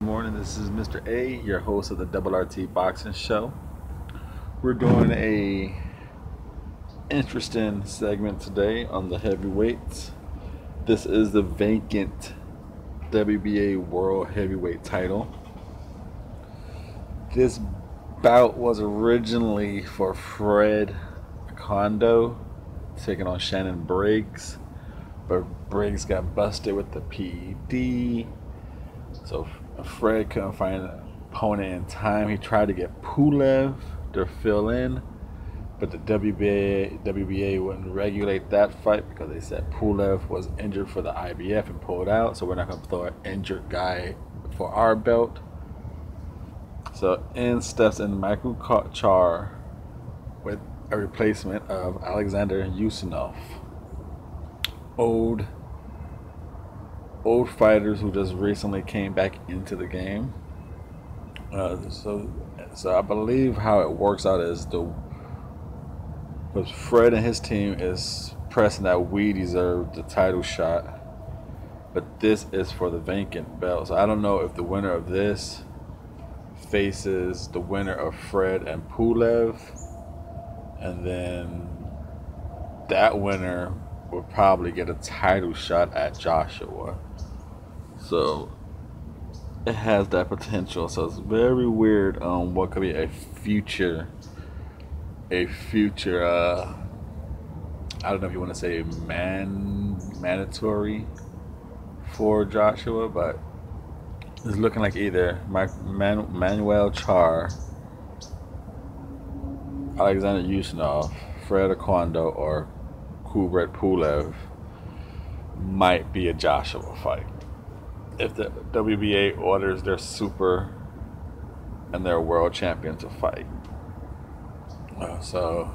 Good morning, this is Mr.A, your host of the RT Boxing Show. We're doing a interesting segment today on the heavyweights. This is the vacant WBA World Heavyweight title. This bout was originally for Fred Kondo taking on Shannon Briggs, but Briggs got busted with the PED. So Fred couldn't find an opponent in time. He tried to get Pulev to fill in, but the WBA wouldn't regulate that fight because they said Pulev was injured for the IBF and pulled out, so we're not going to throw an injured guy for our belt. So in steps in Michael Charr with a replacement of Alexander Ustinov. Old fighters who just recently came back into the game. So I believe how it works out is because Fred and his team is pressing that we deserve the title shot, but this is for the vacant belt. So I don't know if the winner of this faces the winner of Fred and Pulev, and then that winner will probably get a title shot at Joshua. So it has that potential. So it's very weird on what could be a future I don't know if you want to say mandatory for Joshua, but it's looking like either Manuel Charr, Alexander Ustinov, Fred Kondo, or Kubrat Pulev might be a Joshua fight if the WBA orders their super and their world champion to fight. So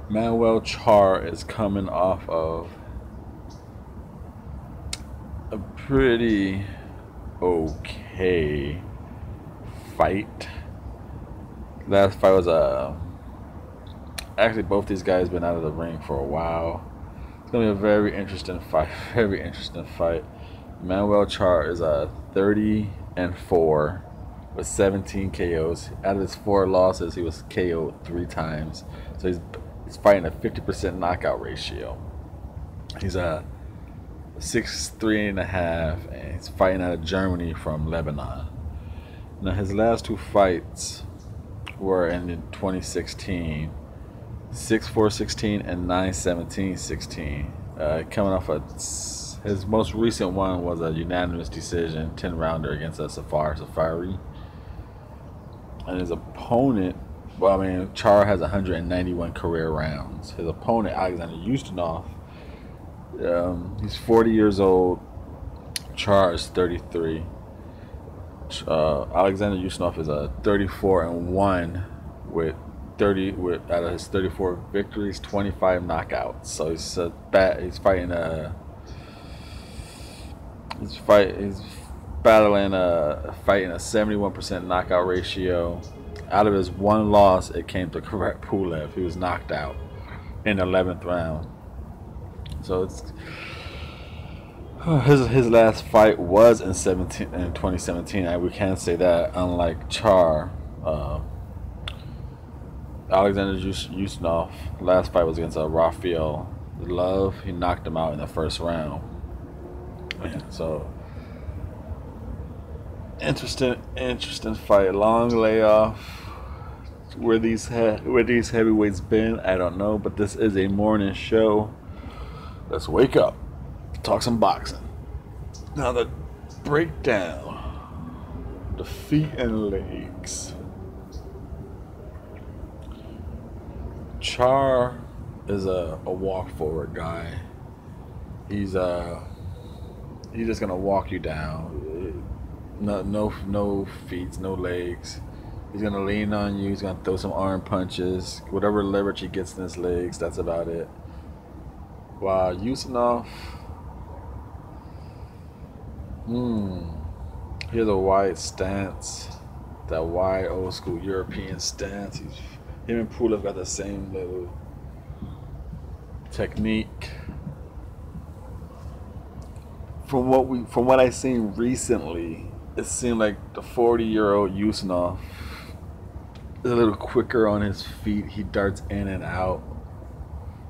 Manuel Charr is coming off of a pretty okay fight. Last fight was actually both these guys been out of the ring for a while. It's gonna be a very interesting fight. Very interesting fight. Manuel Charr is 30-4 with 17 KOs. Out of his 4 losses, he was KO'd 3 times. So he's fighting a 50% knockout ratio. He's 6'3.5", and he's fighting out of Germany from Lebanon. Now his last 2 fights were in 2016. 6-4-16 and 9-17-16. Coming off his most recent one was a unanimous decision 10-rounder against Safari. And his opponent, Charr has 191 career rounds. His opponent, Alexander Ustinov, he's 40 years old. Charr is 33. Alexander Ustinov is 34-1 with out of his 34 victories, 25 knockouts. So he's fighting fighting a 71% knockout ratio. Out of his 1 loss, it came to Kubrat Pulev. He was knocked out in the 11th round. So it's his last fight was in 2017. And we can say that, unlike Charr, Alexander Ustinov last fight was against Rafael Love. He knocked him out in the first round. So interesting fight. Long layoff. Where these heavyweights been, I don't know. But this is a morning show. Let's wake up, talk some boxing. Now the breakdown, the feet and legs. Charr is a walk forward guy. He's just gonna walk you down. No feet, no legs. He's gonna lean on you. He's gonna throw some arm punches. Whatever leverage he gets in his legs, that's about it. While Ustinov, he has a wide stance, that wide old school European stance. Him and Pulev got the same little technique. From what I've seen recently, it seemed like the 40-year-old Ustinov is a little quicker on his feet. He darts in and out.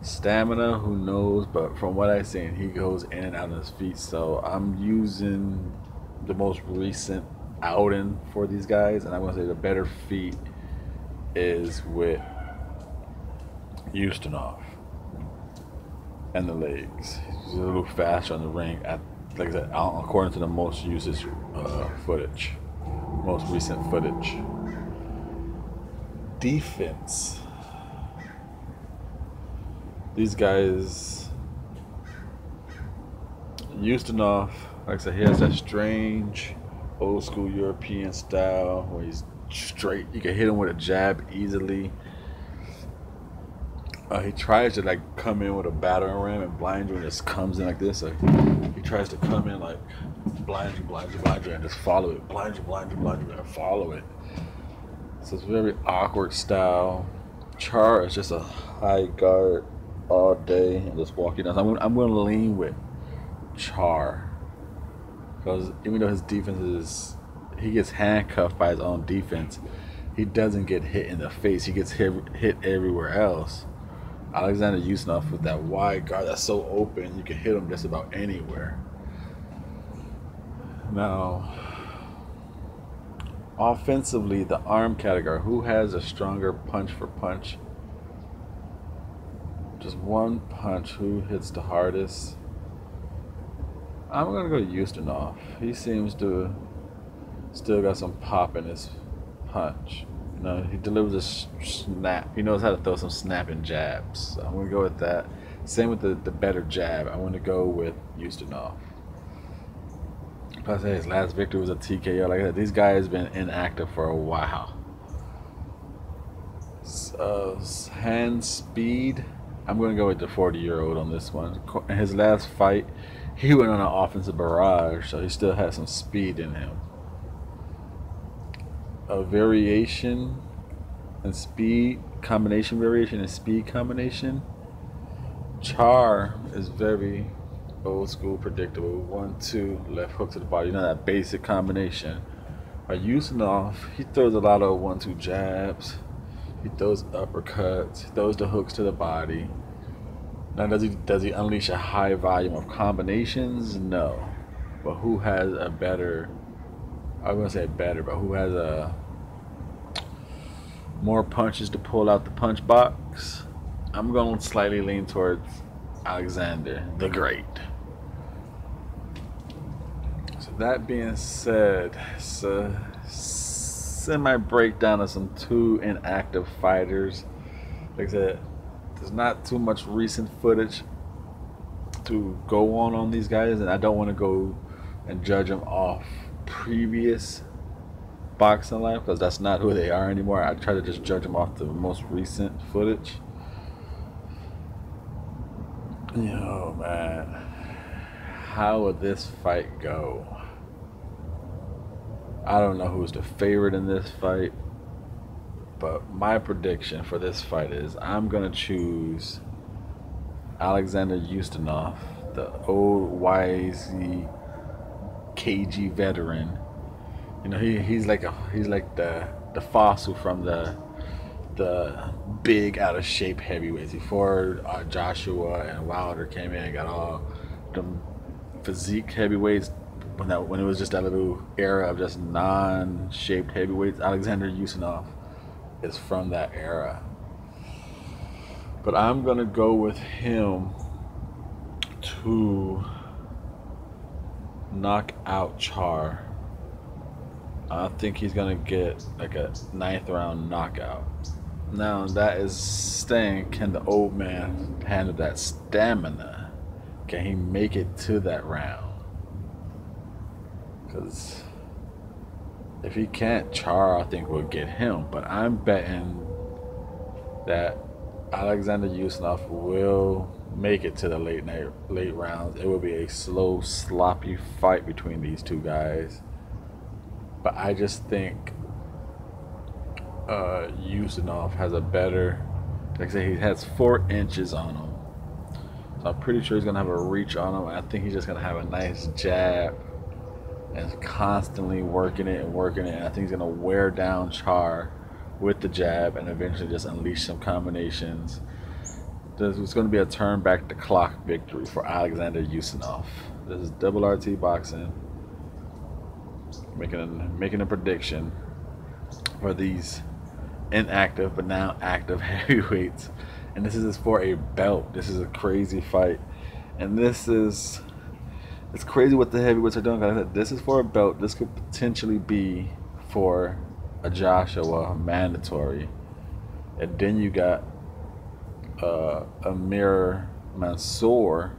Stamina, who knows? But from what I've seen, he goes in and out on his feet. So I'm using the most recent outing for these guys, and I'm gonna say the better feet is with Ustinov and the legs. He's a little faster on the ring, like I said, according to the most usage footage, most recent footage. Defense. These guys, Ustinov, like I said, he has that strange old school European style where he's straight. You can hit him with a jab easily. He tries to like come in with a battering ram and blind you, and just comes in like this. Like, he tries to come in like blind you, and just follow it. Blind you, and follow it. So it's a very awkward style. Charr is just a high guard all day and just walking down. I'm going to lean with Charr, because even though his defense is, he gets handcuffed by his own defense, he doesn't get hit in the face. He gets hit everywhere else. Alexander Ustinov with that wide guard that's so open, you can hit him just about anywhere. Now, offensively, the arm category, who has a stronger punch for punch? Just one punch, who hits the hardest? I'm going to go Ustinov. He seems to still got some pop in his punch. You know, he delivers a snap. He knows how to throw some snapping jabs. So I'm going to go with that. Same with the better jab. I want to go with Ustinov. Plus, his last victory was a TKO. Like I said, these guys have been inactive for a while. Hand speed. I'm going to go with the 40-year-old on this one. In his last fight, he went on an offensive barrage, so he still has some speed in him. A variation and speed combination, variation and speed combination. Charr is very old school, predictable. 1-2 left hook to the body. You know, that basic combination. Ustinov, he throws a lot of 1-2 jabs. He throws uppercuts. He throws the hooks to the body. Now, does he unleash a high volume of combinations? No. But who has a better? I'm gonna say better, but who has a more punches to pull out the punch box? I'm going to slightly lean towards Alexander the Great. So that being said, it's a semi breakdown of some two inactive fighters. Like I said, there's not too much recent footage to go on these guys, and I don't want to go and judge them off previous boxing life, because that's not who they are anymore. I try to just judge them off the most recent footage. Yo, man, how would this fight go? I don't know who's the favorite in this fight, but my prediction for this fight is I'm gonna choose Alexander Ustinov, the old wisey cagey veteran. You know, he's like the fossil from the big out of shape heavyweights before Joshua and Wilder came in and got all the physique heavyweights. When it was just that little era of just non-shaped heavyweights, Alexander Ustinov is from that era. But I'm gonna go with him to knock out Charr. I think he's gonna get like a 9th round knockout. Now that is saying, can the old man handle that stamina? Can he make it to that round? Because if he can't, Charr I think will get him. But I'm betting that Alexander Ustinov will make it to the late rounds. It will be a slow, sloppy fight between these two guys. But I just think Ustinov has a better, like I say, he has 4 inches on him. So I'm pretty sure he's going to have a reach on him. I think he's just going to have a nice jab and constantly working it and working it. And I think he's gonna wear down Charr with the jab and eventually just unleash some combinations. There's going to be a turn back the clock victory for Alexander Ustinov. This is Double RT Boxing making a prediction for these inactive but now active heavyweights, and this is for a belt. This is a crazy fight, and it's crazy what the heavyweights are doing. This is for a belt. This could potentially be for a Joshua mandatory, and then you got Amir Mansour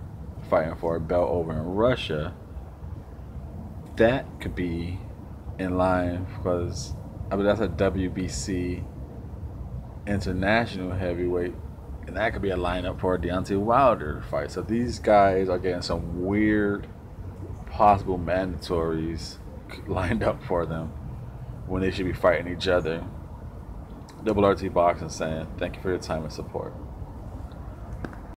fighting for a belt over in Russia. That could be in line because I mean that's a WBC international heavyweight, and that could be a lineup for a Deontay Wilder fight. So these guys are getting some weird possible mandatories lined up for them when they should be fighting each other. Double RT Boxing saying thank you for your time and support.